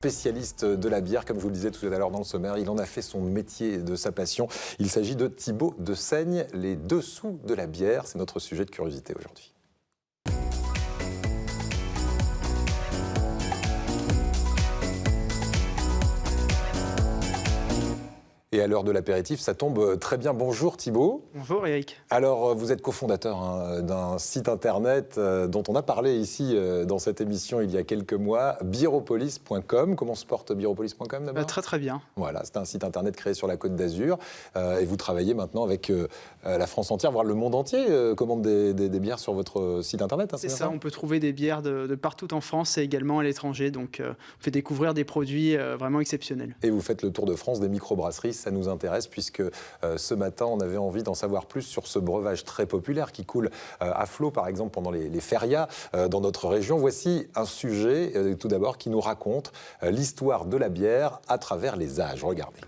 Spécialiste de la bière, comme je vous le disais tout à l'heure dans le sommaire, il en a fait son métier, de sa passion. Il s'agit de Thibaut de Seigne, les dessous de la bière. C'est notre sujet de curiosité aujourd'hui. Et à l'heure de l'apéritif, ça tombe très bien. Bonjour Thibaut. Bonjour Eric. Alors, vous êtes cofondateur d'un site internet dont on a parlé ici dans cette émission il y a quelques mois, Beeropolis.com. Comment se porte Beeropolis.com d'abord ? Très très bien. Voilà, c'est un site internet créé sur la Côte d'Azur et vous travaillez maintenant avec la France entière, voire le monde entier, commande des bières sur votre site internet. Hein, c'est ça, on peut trouver des bières de partout en France et également à l'étranger, donc on fait découvrir des produits vraiment exceptionnels. Et vous faites le tour de France des microbrasseries, ça nous intéresse puisque ce matin on avait envie d'en savoir plus sur ce breuvage très populaire qui coule à flot par exemple pendant les férias dans notre région. Voici un sujet tout d'abord qui nous raconte l'histoire de la bière à travers les âges. Regardez.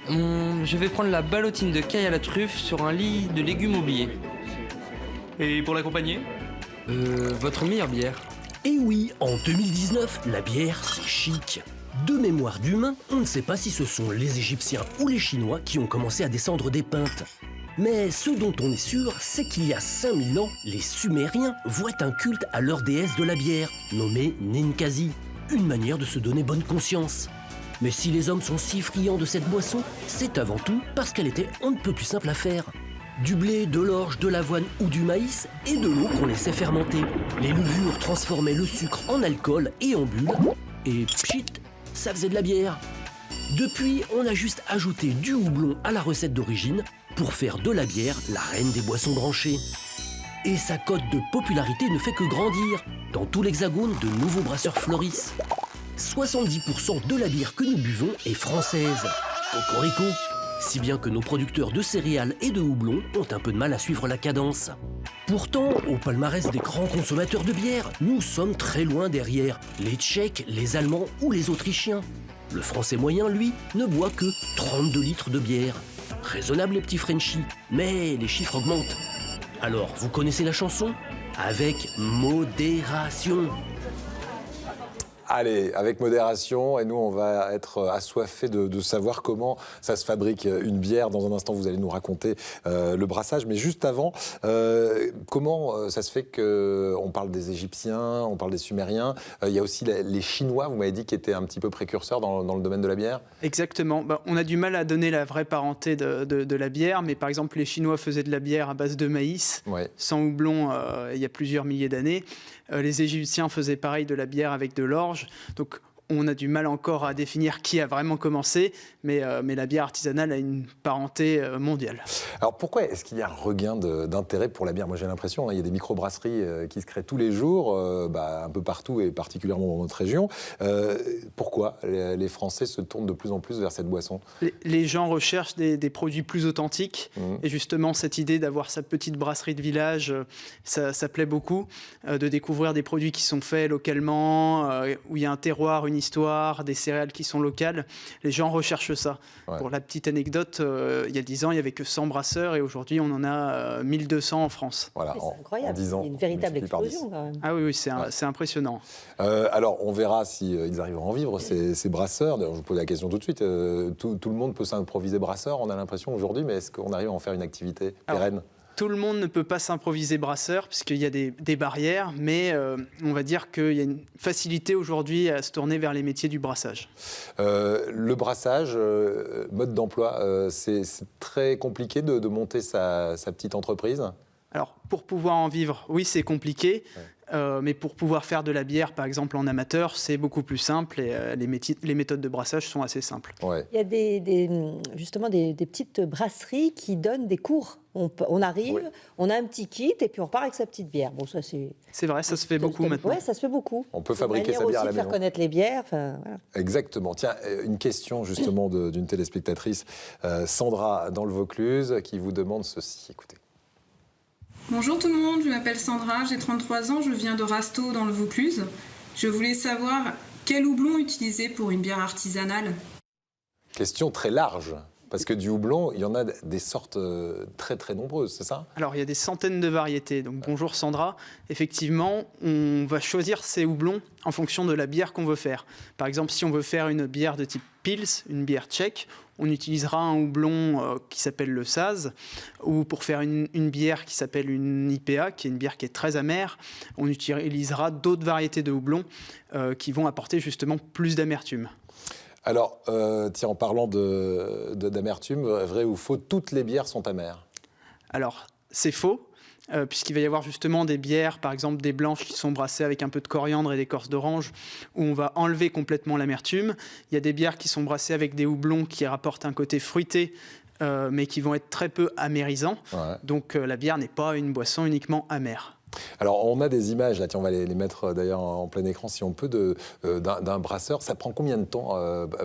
Je vais prendre la ballotine de caille à la truffe sur un lit de légumes oubliés. Et pour l'accompagner ? Votre meilleure bière. Et oui, en 2019, la bière, c'est chic. De mémoire d'humain, on ne sait pas si ce sont les Égyptiens ou les Chinois qui ont commencé à descendre des pintes. Mais ce dont on est sûr, c'est qu'il y a 5000 ans, les Sumériens vouaient un culte à leur déesse de la bière, nommée Ninkasi, une manière de se donner bonne conscience. Mais si les hommes sont si friands de cette boisson, c'est avant tout parce qu'elle était on ne peut plus simple à faire. Du blé, de l'orge, de l'avoine ou du maïs et de l'eau qu'on laissait fermenter. Les levures transformaient le sucre en alcool et en bulles, et pchit, ça faisait de la bière. Depuis, on a juste ajouté du houblon à la recette d'origine pour faire de la bière la reine des boissons branchées. Et sa cote de popularité ne fait que grandir. Dans tout l'Hexagone, de nouveaux brasseurs fleurissent. 70% de la bière que nous buvons est française. Cocorico. Si bien que nos producteurs de céréales et de houblon ont un peu de mal à suivre la cadence. Pourtant, au palmarès des grands consommateurs de bière, nous sommes très loin derrière les Tchèques, les Allemands ou les Autrichiens. Le Français moyen, lui, ne boit que 32 litres de bière. Raisonnable les petits Frenchies, mais les chiffres augmentent. Alors, vous connaissez la chanson ? Avec modération. Allez, avec modération, et nous on va être assoiffés de savoir comment ça se fabrique une bière. Dans un instant, vous allez nous raconter le brassage. Mais juste avant, comment ça se fait qu'on parle des Égyptiens, on parle des Sumériens, il y a aussi les Chinois, vous m'avez dit, qui étaient un petit peu précurseurs dans le domaine de la bière ? Exactement. On a du mal à donner la vraie parenté de la bière, mais par exemple, les Chinois faisaient de la bière à base de maïs, sans houblon, il y a plusieurs milliers d'années. Les Égyptiens faisaient pareil de la bière avec de l'orge. Donc on a du mal encore à définir qui a vraiment commencé, mais la bière artisanale a une parenté mondiale. Alors pourquoi est-ce qu'il y a un regain d'intérêt pour la bière ? Moi j'ai l'impression, il y a des microbrasseries qui se créent tous les jours, un peu partout et particulièrement dans notre région. Pourquoi les Français se tournent de plus en plus vers cette boisson ? Les gens recherchent des produits plus authentiques, et justement cette idée d'avoir sa petite brasserie de village, ça plaît beaucoup, de découvrir des produits qui sont faits localement, où il y a un terroir, une histoire, des céréales qui sont locales. Les gens recherchent ça. Ouais. Pour la petite anecdote, il y a 10 ans, il n'y avait que 100 brasseurs et aujourd'hui, on en a 1200 en France. Voilà, c'est incroyable, en 10 ans, c'est une véritable explosion quand même. Ah oui, c'est impressionnant. Alors, on verra s'ils arrivent à en vivre, ces brasseurs. D'ailleurs, je vous pose la question tout de suite. Tout le monde peut s'improviser brasseur, on a l'impression aujourd'hui, mais est-ce qu'on arrive à en faire une activité pérenne ? Tout le monde ne peut pas s'improviser brasseur puisqu'il y a des barrières, mais on va dire qu'il y a une facilité aujourd'hui à se tourner vers les métiers du brassage. Le brassage, mode d'emploi, c'est très compliqué de monter sa petite entreprise ? Alors, pour pouvoir en vivre, oui, c'est compliqué. Mais pour pouvoir faire de la bière, par exemple en amateur, c'est beaucoup plus simple et les méthodes de brassage sont assez simples. Ouais. Il y a justement des petites brasseries qui donnent des cours. On arrive, on a un petit kit et puis on repart avec sa petite bière. Bon, ça c'est vrai, ça se fait beaucoup maintenant. Oui, ça se fait beaucoup. On peut fabriquer sa bière à la maison. Faire connaître les bières. Voilà. Exactement. Tiens, une question justement d'une téléspectatrice, Sandra dans le Vaucluse, qui vous demande ceci. Écoutez. Bonjour tout le monde, je m'appelle Sandra, j'ai 33 ans, je viens de Rasteau dans le Vaucluse. Je voulais savoir quel houblon utiliser pour une bière artisanale. Question très large. Parce que du houblon, il y en a des sortes très très nombreuses, c'est ça? Alors, il y a des centaines de variétés. Donc, bonjour Sandra. Effectivement, on va choisir ces houblons en fonction de la bière qu'on veut faire. Par exemple, si on veut faire une bière de type Pils, une bière tchèque, on utilisera un houblon qui s'appelle le Saz. Ou pour faire une bière qui s'appelle une IPA, qui est une bière qui est très amère, on utilisera d'autres variétés de houblons qui vont apporter justement plus d'amertume. Alors, tiens, en parlant d'amertume, vrai ou faux, toutes les bières sont amères? Alors, c'est faux, puisqu'il va y avoir justement des bières, par exemple des blanches qui sont brassées avec un peu de coriandre et d'écorce d'orange, où on va enlever complètement l'amertume. Il y a des bières qui sont brassées avec des houblons qui rapportent un côté fruité, mais qui vont être très peu amérisants. Ouais. Donc, la bière n'est pas une boisson uniquement amère. Alors, on a des images, là, tiens, on va les mettre d'ailleurs en plein écran si on peut, d'un brasseur. Ça prend combien de temps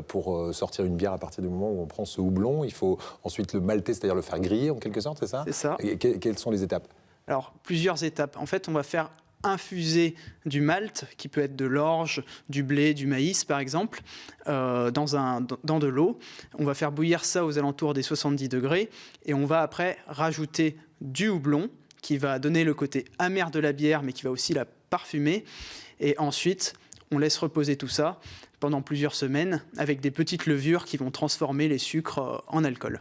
pour sortir une bière à partir du moment où on prend ce houblon? Il faut ensuite le malter, c'est-à-dire le faire griller en quelque sorte, c'est ça? C'est ça. Et quelles sont les étapes? Alors, plusieurs étapes. En fait, on va faire infuser du malt, qui peut être de l'orge, du blé, du maïs par exemple, dans de l'eau. On va faire bouillir ça aux alentours des 70 degrés et on va après rajouter du houblon qui va donner le côté amer de la bière mais qui va aussi la parfumer. Et ensuite, on laisse reposer tout ça pendant plusieurs semaines avec des petites levures qui vont transformer les sucres en alcool.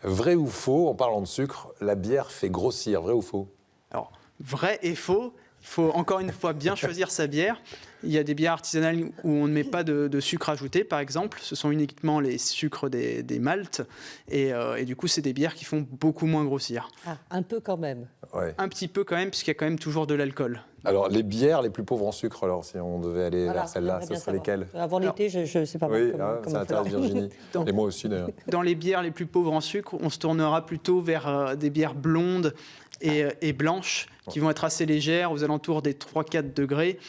Vrai ou faux, en parlant de sucre, la bière fait grossir, vrai ou faux? Alors, vrai et faux. Il faut encore une fois bien choisir sa bière. Il y a des bières artisanales où on ne met pas de sucre ajouté, par exemple. Ce sont uniquement les sucres des maltes. Et du coup, c'est des bières qui font beaucoup moins grossir. Ah, un peu quand même. Ouais. Un petit peu quand même, puisqu'il y a quand même toujours de l'alcool. Alors, les bières les plus pauvres en sucre, alors, si on devait aller Voilà, vers celle-là, j'aimerais ce bien serait savoir. lesquelles? Avant l'été, je ne sais pas Oui, comment ça intéresse faire. Virginie. Donc- Et moi aussi, d'ailleurs. Dans les bières les plus pauvres en sucre, on se tournera plutôt vers des bières blondes et blanches qui vont être assez légères, aux alentours des 3-4 degrés.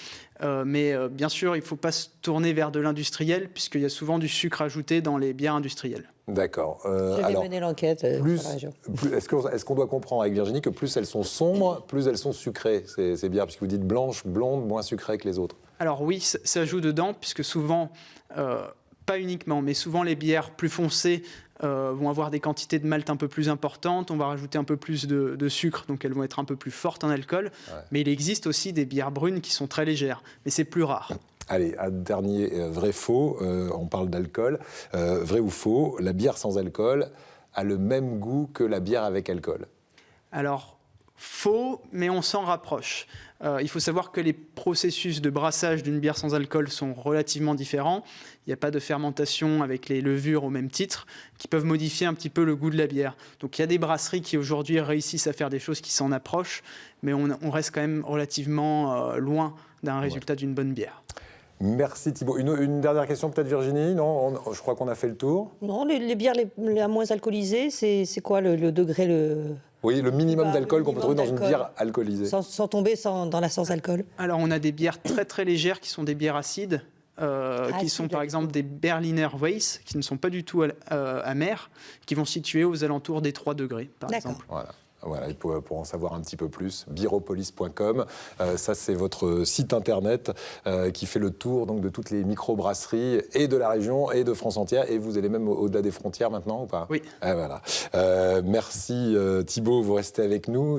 Mais bien sûr, il ne faut pas se tourner vers de l'industriel, puisqu'il y a souvent du sucre ajouté dans les bières industrielles. D'accord. Je vais mener l'enquête sur la région. Est-ce qu'on doit comprendre avec Virginie que plus elles sont sombres, plus elles sont sucrées, ces bières? Puisque vous dites blanches, blondes, moins sucrées que les autres. Alors oui, ça joue dedans, puisque souvent, pas uniquement, mais souvent les bières plus foncées vont avoir des quantités de malt un peu plus importantes. On va rajouter un peu plus de sucre, donc elles vont être un peu plus fortes en alcool. Ouais. Mais il existe aussi des bières brunes qui sont très légères, mais c'est plus rare. Allez, un dernier vrai-faux, on parle d'alcool. Vrai ou faux, la bière sans alcool a le même goût que la bière avec alcool? Alors, faux, mais on s'en rapproche. Il faut savoir que les processus de brassage d'une bière sans alcool sont relativement différents. Il n'y a pas de fermentation avec les levures au même titre, qui peuvent modifier un petit peu le goût de la bière. Donc il y a des brasseries qui aujourd'hui réussissent à faire des choses qui s'en approchent, mais on reste quand même relativement loin d'un résultat d'une bonne bière. Merci Thibaut. Une dernière question peut-être Virginie? Non, je crois qu'on a fait le tour. Non, les bières les moins alcoolisées, c'est quoi le degré Oui, le minimum d'alcool qu'on peut trouver dans une d'alcool. bière alcoolisée. sans tomber dans la sans alcool? Alors on a des bières très très légères qui sont des bières acides, qui sont par exemple des Berliner Weiss, qui ne sont pas du tout amères, qui vont se situer aux alentours des 3 degrés par D'accord. exemple. Voilà, et pour en savoir un petit peu plus, biropolis.com, ça c'est votre site internet qui fait le tour donc, de toutes les microbrasseries et de la région et de France entière. Et vous allez même au-delà des frontières maintenant ou pas? Oui. Voilà. Merci Thibaut, vous restez avec nous.